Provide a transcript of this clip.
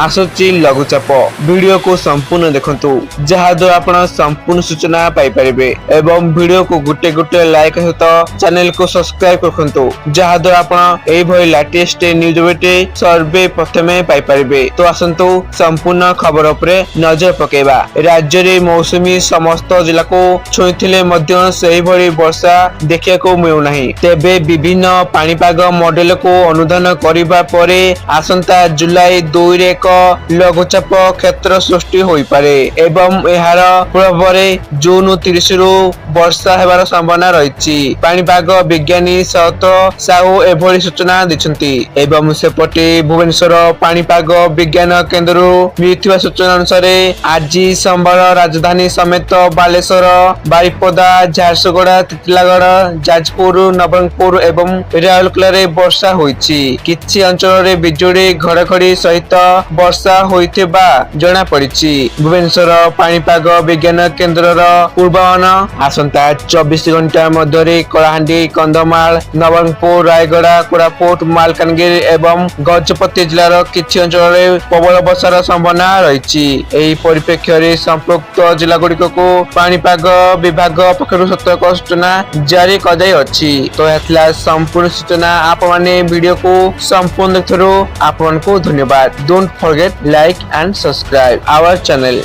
आसुची लघुचाप वीडियो को संपूर्ण देखंतु जहा द्वारा आपण संपूर्ण सूचना पाई परिबे एवं वीडियो को गुटे गुटे लाइक सहित चैनल को सब्सक्राइब करखंतु जहा द्वारा आपण एई भई लेटेस्ट न्यूज बेटे सर्वे प्रथमे पाई परिबे। तो आसंतु संपूर्ण खबर उपरे नजर पकेबा। राज्य रे मौसमी समस्त जिला को छुईथिले मध्य सेही भई वर्षा देखिया को मिलु नाही। तेबे विभिन्न पानीपाग मॉडल को अनुधान करिबा परे आसंता जुलाई 2 रे एक लघुचाप क्षेत्र सृष्टि होई पारे एवं एहार प्रभाव जून 30 रु वर्षा हेबार संभावना रहिछि। पानीपाग विज्ञानी सत साहू एभली सूचना दिछंती एवं सेपटे भुवनेश्वर पानीपाग विज्ञान केंद्र मिलिथिबा सूचना अनुसार आज संभार राजधानी समेत बालेश्वर बारिपदा झारसुगुड़ा तितलागढ़ जाजपुर नवरंगपुर एवं राउरकेला रे वर्षा होइछि। किछि अंचल रे बिजुली घड़घड़ी सहित वर्षा होइथिबा जणा पड़िछि। भुवनेश्वर पानीपाग विज्ञान केंद्रर पूर्वानुमान आसंता 24 घंटा मध्य कलाहांडी कंधमाल नवरंगपुर रायगड़ा कोरापुट मालकानगिरी एवं गजपति जिलार किछि अंचल रे प्रबल वर्षार संभावना रहिछि। एही परिप्रेक्ष्य रे संपृक्त जिला गुड़िक को पानीपाग विभाग पक्षरु सतर्क सूचना जारी कर अछि। तो एथला संपूर्ण सूचना आप माने वीडियो को संपूर्ण देखथरो आपन को धन्यवाद। Don't forget like and subscribe our channel.